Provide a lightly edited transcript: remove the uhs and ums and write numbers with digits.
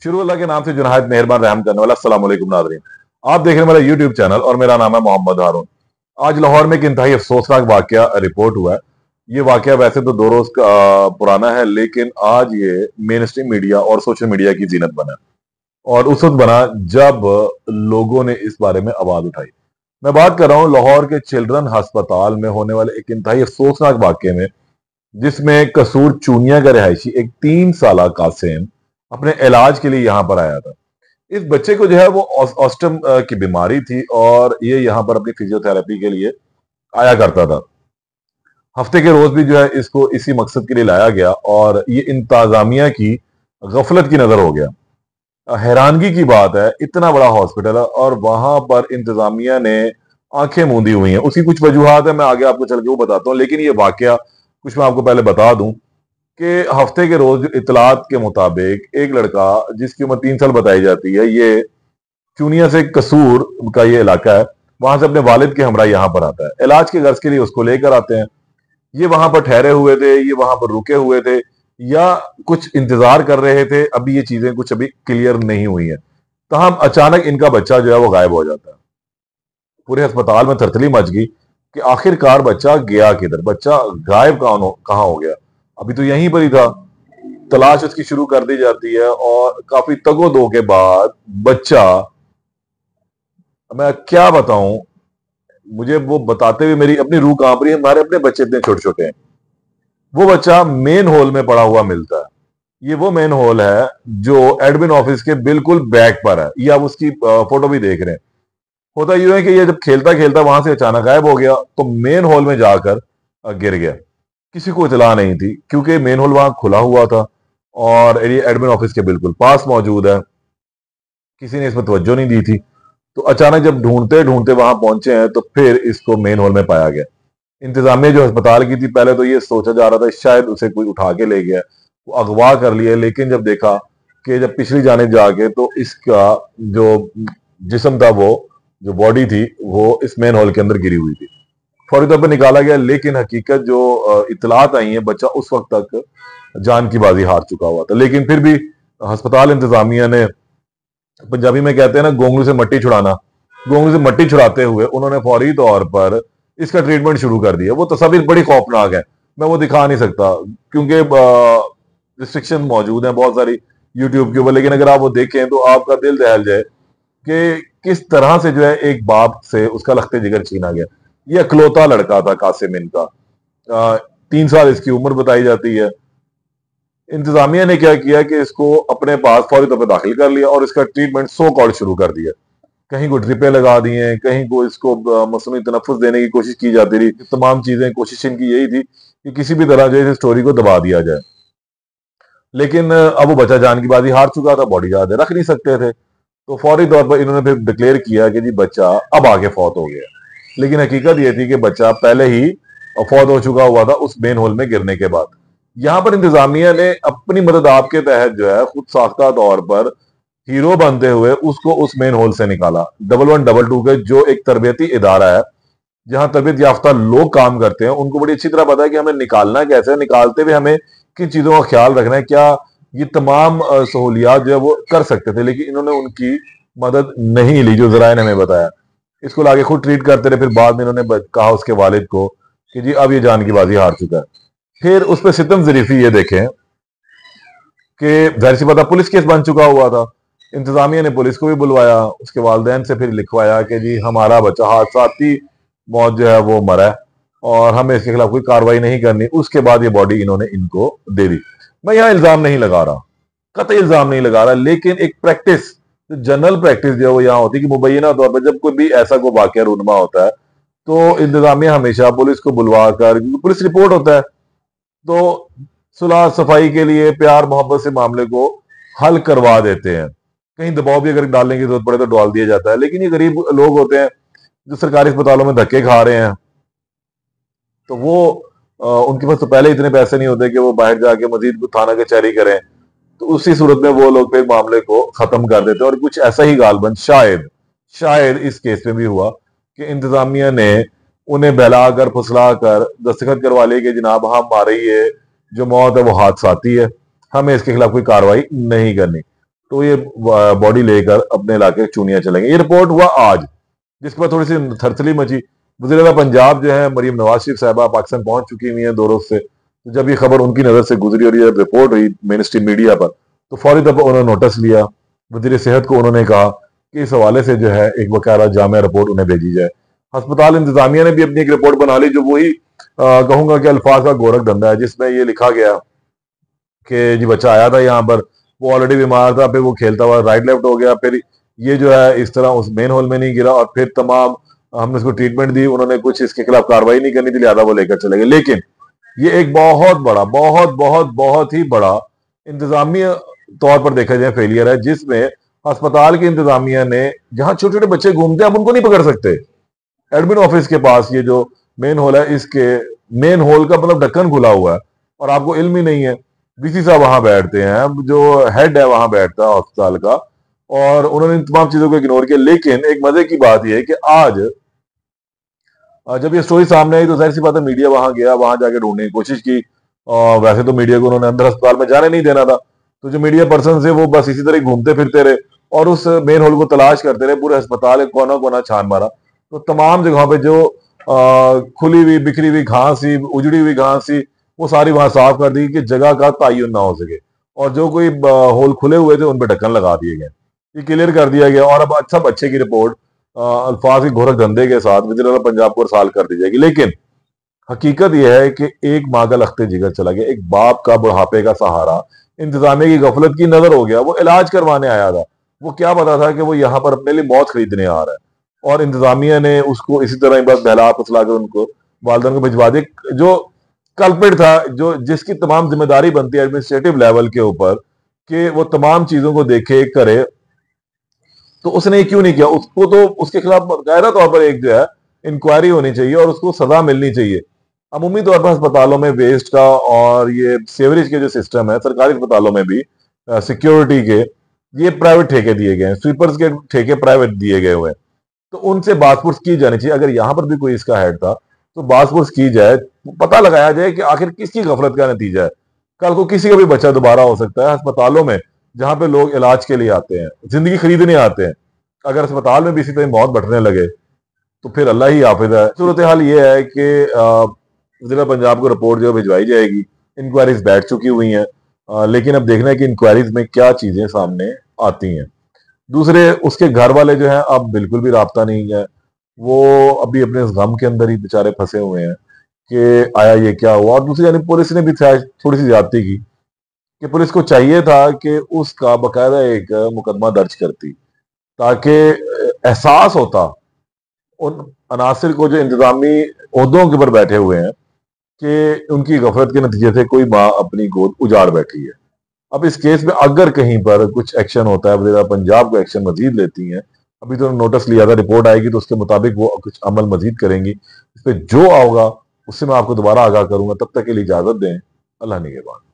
शुरू अल्लाह के नाम से जो नहायत मेहरबान रहम करने वाला। अस्सलाम वालेकुम नाज़रीन, आप देख रहे हैं मेरा यूट्यूब चैनल और मेरा नाम है मोहम्मद हारून। आज लाहौर में एक इंतहाई अफसोसनाक वाकया रिपोर्ट हुआ है। ये वाकया वैसे तो 2 रोज का पुराना है, लेकिन आज ये मेन स्ट्रीम मीडिया और सोशल मीडिया की जीनत बना और उस वक्त बना जब लोगों ने इस बारे में आवाज उठाई। मैं बात कर रहा हूँ लाहौर के चिल्ड्रन अस्पताल में होने वाले एक इंतहाई अफसोसनाक वाकये में, जिसमें कसूर चूनिया का रिहायशी एक 3 साल कासिम अपने इलाज के लिए यहाँ पर आया था। इस बच्चे को जो है वो ऑस्टम की बीमारी थी और ये यहाँ पर अपनी फिजियोथेरेपी के लिए आया करता था। हफ्ते के रोज भी जो है इसको इसी मकसद के लिए लाया गया और ये इंतजामिया की गफलत की नजर हो गया। हैरानगी की बात है, इतना बड़ा हॉस्पिटल है और वहां पर इंतजामिया ने आंखें मूंदी हुई हैं। उसकी कुछ वजूहात है, मैं आगे आपको चल के वो बताता हूँ, लेकिन ये वाकया कुछ मैं आपको पहले बता दूं कि हफ्ते के रोज इतलात के मुताबिक एक लड़का जिसकी उम्र 3 साल बताई जाती है, ये चूनिया से कसूर का ये इलाका है, वहां से अपने वालिद के हमरा यहाँ पर आता है। इलाज के गर्ज के लिए उसको लेकर आते हैं। ये वहां पर ठहरे हुए थे, ये वहां पर रुके हुए थे या कुछ इंतजार कर रहे थे, अभी ये चीजें कुछ अभी क्लियर नहीं हुई है। तहम अचानक इनका बच्चा जो है वो गायब हो जाता है। पूरे अस्पताल में थरथली मच गई कि आखिरकार बच्चा गया किधर, बच्चा गायब कहाँ हो गया। अभी तो यहीं पर ही था। तलाश उसकी शुरू कर दी जाती है और काफी तगो-दो के बाद बच्चा, मैं क्या बताऊं, मुझे वो बताते हुए मेरी अपनी रूह कांप रही है। हमारे अपने बच्चे इतने छोटे छोटे हैं। वो बच्चा मेन हॉल में पड़ा हुआ मिलता है। ये वो मेन हॉल है जो एडमिन ऑफिस के बिल्कुल बैक पर है। ये आप उसकी फोटो भी देख रहे हैं। होता यूं है कि ये जब खेलता खेलता वहां से अचानक गायब हो गया तो मेन हॉल में जाकर गिर गया। किसी को इतला नहीं थी क्योंकि मेन हॉल वहां खुला हुआ था और ये एडमिन ऑफिस के बिल्कुल पास मौजूद है। किसी ने इसमें तवज्जो नहीं दी थी। तो अचानक जब ढूंढते ढूंढते वहां पहुंचे हैं तो फिर इसको मेन हॉल में पाया गया। इंतजामिया जो अस्पताल की थी, पहले तो ये सोचा जा रहा था शायद उसे कोई उठा के ले गया, वो अगवा कर लिया, लेकिन जब देखा कि जब पिछली जानिब जाके तो इसका जो जिस्म था, वो जो बॉडी थी, वो इस मेन हॉल के अंदर गिरी हुई थी। फौरी तौर पर निकाला गया, लेकिन हकीकत जो इतलात आई है, बच्चा उस वक्त तक जान की बाजी हार चुका हुआ था। लेकिन फिर भी अस्पताल इंतजामिया ने, पंजाबी में कहते हैं ना, गोंगलू से मट्टी छुड़ाना, गोंगलू से मट्टी छुड़ाते हुए उन्होंने फौरी तौर पर इसका ट्रीटमेंट शुरू कर दिया। वो तस्वीर बड़ी खौफनाक है, मैं वो दिखा नहीं सकता क्योंकि रिस्ट्रिक्शन मौजूद है बहुत सारी यूट्यूब के ऊपर, लेकिन अगर आप वो देखें तो आपका दिल दहल जाए कि किस तरह से जो है एक बाप से उसका लखते जिगर छीना गया। ये अकलौता लड़का था कासिम इनका। 3 साल इसकी उम्र बताई जाती है। इंतजामिया ने क्या किया कि इसको अपने पास फौरी तौर पर दाखिल कर लिया और इसका ट्रीटमेंट सो कॉल्ड शुरू कर दिया। कहीं को ड्रिपें लगा दी हैं, कहीं को इसको मसनूई तनफ्फुस देने की कोशिश की जाती रही। तमाम चीजें, कोशिश इनकी यही थी कि किसी भी तरह जो है इस स्टोरी को दबा दिया जाए। लेकिन अब वो बच्चा जान की बाजी हार चुका था, बॉडी ज्यादा रख नहीं सकते थे, तो फौरी तौर पर इन्होंने फिर डिक्लेयर किया कि जी बच्चा अब आके फौत हो गया। लेकिन हकीकत ये थी कि बच्चा पहले ही फौत हो चुका हुआ था उस मेन होल में गिरने के बाद। यहाँ पर इंतजामिया ने अपनी मदद आपके तहत जो है खुद साख्ता तौर पर हीरो बनते हुए उसको उस मेन होल से निकाला। 1112 के जो एक तरबियती इदारा है जहां तरबियत याफ्ता लोग काम करते हैं, उनको बड़ी अच्छी तरह पता है कि हमें निकालना कैसे है, निकालते हुए हमें किन चीजों का ख्याल रखना है। क्या ये तमाम सहूलियात जो है वो कर सकते थे, लेकिन इन्होंने उनकी मदद नहीं ली जो जराए ने हमें बताया। इसको लाके खुद ट्रीट करते रहे। फिर बाद में इन्होंने कहा उसके वालिद को कि जी अब ये जान की बाजी हार चुका है। फिर उस पर सितम जरीफी ये देखें कि जाहिर सी बात, पुलिस केस बन चुका हुआ था। इंतजामिया ने पुलिस को भी बुलवाया, उसके वालिदैन से फिर लिखवाया कि जी हमारा बच्चा हादसाती मौत जो है वो मरा है और हमें इसके खिलाफ कोई कार्रवाई नहीं करनी। उसके बाद ये बॉडी इन्होंने इनको दे दी। मैं यहाँ इल्जाम नहीं लगा रहा, कतई इल्जाम नहीं लगा रहा, लेकिन एक प्रैक्टिस, जनरल प्रैक्टिस जो है वो यहाँ होती है कि मुबैना तौर पर जब कोई भी ऐसा कोई वाकया रूनमा होता है तो इंतजामिया हमेशा पुलिस को बुलवा कर, पुलिस रिपोर्ट होता है तो सुलह सफाई के लिए प्यार मोहब्बत से मामले को हल करवा देते हैं। कहीं दबाव भी अगर डालने की जरूरत पड़े तो डाल दिया जाता है। लेकिन ये गरीब लोग होते हैं जो सरकारी अस्पतालों में धक्के खा रहे हैं, तो वो उनके पास तो पहले इतने पैसे नहीं होते कि वो बाहर जाके मजीद थाना कचहरी करें, तो उसी सूरत में वो लोग फिर मामले को खत्म कर देते हैं। और कुछ ऐसा ही गालबन शायद शायद इस केस में भी हुआ कि इंतजामिया ने उन्हें बहला कर फुसला कर दस्तखत करवा लिए कि जनाब हमारी ये जो मौत है वो हादसाती है, हमें इसके खिलाफ कोई कार्रवाई नहीं करनी। तो ये बॉडी लेकर अपने इलाके चूनिया चलेंगे। ये रिपोर्ट हुआ आज, जिसके बाद थोड़ी सी थरथली मची। वज़ीर आला पंजाब जो है मरियम नवाज शरीफ साहबा पाकिस्तान पहुंच चुकी हुई है 2 रोज से। तो जब ये खबर उनकी नजर से गुजरी और ये रिपोर्ट हुई मेन स्ट्रीम मीडिया पर, तो फौरी तौर पर उन्होंने नोटिस लिया। वजीर सेहत को उन्होंने कहा कि इस हवाले से जो है एक वकारा जामिया रिपोर्ट उन्हें भेजी जाए। अस्पताल इंतजामिया ने भी अपनी एक रिपोर्ट बना ली, जो वही कहूंगा कि अल्फाज का गोरख धंधा है, जिसमें ये लिखा गया कि जी बच्चा आया था यहाँ पर, वो ऑलरेडी बीमार था, फिर वो खेलता हुआ राइट लेफ्ट हो गया, फिर ये जो है इस तरह उस मेन होल में नहीं गिरा, और फिर तमाम हमने उसको ट्रीटमेंट दी, उन्होंने कुछ इसके खिलाफ कार्रवाई नहीं करनी थी, लिहाजा वो लेकर चले गए। लेकिन ये एक बहुत बड़ा, बहुत बहुत बहुत ही बड़ा इंतजामिया तौर पर देखा जाए फेलियर है, जिसमें अस्पताल की इंतजामिया ने, जहां छोटे छोटे बच्चे घूमते हैं, आप उनको नहीं पकड़ सकते। एडमिन ऑफिस के पास ये जो मेन होल है, इसके मेन होल का मतलब ढक्कन खुला हुआ है और आपको इल्म ही नहीं है। बीसी साहब वहां बैठते हैं, जो हेड है वहां बैठता है अस्पताल का, और उन्होंने इन तमाम चीजों को इग्नोर किया। लेकिन एक मजे की बात यह है कि आज जब ये स्टोरी सामने आई तो जाहिर सी बात है मीडिया वहां गया, वहां जाके ढूंढने की कोशिश की। वैसे तो मीडिया को उन्होंने अंदर अस्पताल में जाने नहीं देना था, तो जो मीडिया पर्सन थे वो बस इसी तरह घूमते फिरते रहे और उस मेन होल को तलाश करते रहे, पूरे अस्पताल कोना कोना छान मारा। तो तमाम जगहों पे जो खुली हुई बिखरी हुई घास थी, उजड़ी हुई घास थी, वो सारी वहां साफ कर दी कि जगह का तयन ना हो सके, और जो कोई होल खुले हुए थे उन पर ढक्कन लगा दिए गए। ये क्लियर कर दिया गया और अब सब अच्छे की रिपोर्ट अल्फाज के गोरख धंधे के साथ वज़ीर आला पंजाब को इरसाल कर दी जाएगी। लेकिन हकीकत यह है कि एक माँ का लख्ते जिगर चला गया, एक बाप का बुढ़ापे का सहारा इंतजामिया की गफलत की नजर हो गया। वो इलाज करवाने आया था, वो क्या पता था कि वो यहाँ पर अपने लिए मौत खरीदने आ रहा है, और इंतजामिया ने उसको इसी तरह बस बहला फुसला कर उनको वालदन को भिजवा दिया। जो कल्पिट था, जो जिसकी तमाम जिम्मेदारी बनती है एडमिनिस्ट्रेटिव लेवल के ऊपर कि वो तमाम चीजों को देखे करे, तो उसने क्यों नहीं किया? उसको तो उसके खिलाफ बाकायदा तौर पर एक जो है इंक्वायरी होनी चाहिए और उसको सजा मिलनी चाहिए। अमूमी तौर पर अस्पतालों में वेस्ट का और ये सेवरेज के जो सिस्टम है सरकारी अस्पतालों में भी सिक्योरिटी के, ये प्राइवेट ठेके दिए गए हैं, स्वीपर्स के ठेके प्राइवेट दिए गए हुए हैं, तो उनसे बातपुरस की जानी चाहिए। अगर यहाँ पर भी कोई इसका हेड था तो बातपुरस की जाए, पता लगाया जाए कि आखिर किसकी गफलत का नतीजा है। कल को किसी का भी बच्चा दोबारा हो सकता है अस्पतालों में, जहां पे लोग इलाज के लिए आते हैं, जिंदगी खरीदने आते हैं। अगर अस्पताल में भी इसी तरह मौत बढ़ने लगे तो फिर अल्लाह ही हाफिज है। सूरत हाल ये है कि जिला पंजाब को रिपोर्ट जो भिजवाई जाएगी, इंक्वायरीज बैठ चुकी हुई हैं, लेकिन अब देखना है कि इंक्वायरीज में क्या चीजें सामने आती हैं। दूसरे उसके घर वाले जो हैं अब बिल्कुल भी राब्ता नहीं है, वो अभी अपने इस गम के अंदर ही बेचारे फंसे हुए हैं कि आया ये क्या हुआ। और दूसरी यानी पुलिस ने भी थोड़ी सी ज्यादती की कि पुलिस को चाहिए था कि उसका बकायदा एक मुकदमा दर्ज करती, ताकि एहसास होता उन अनासिर को जो इंतजामी ओहदों के ऊपर बैठे हुए हैं कि उनकी गफलत के नतीजे से कोई माँ अपनी गोद उजाड़ बैठी है। अब इस केस में अगर कहीं पर कुछ एक्शन होता है, वज़ीर पंजाब को एक्शन मजीद लेती हैं, अभी तो नोटिस लिया था, रिपोर्ट आएगी तो उसके मुताबिक वो कुछ अमल मजीद करेंगी। इस पर जो होगा उससे मैं आपको दोबारा आगाह करूंगा। तब तक के लिए इजाजत दें। अल्लाह निगहबान।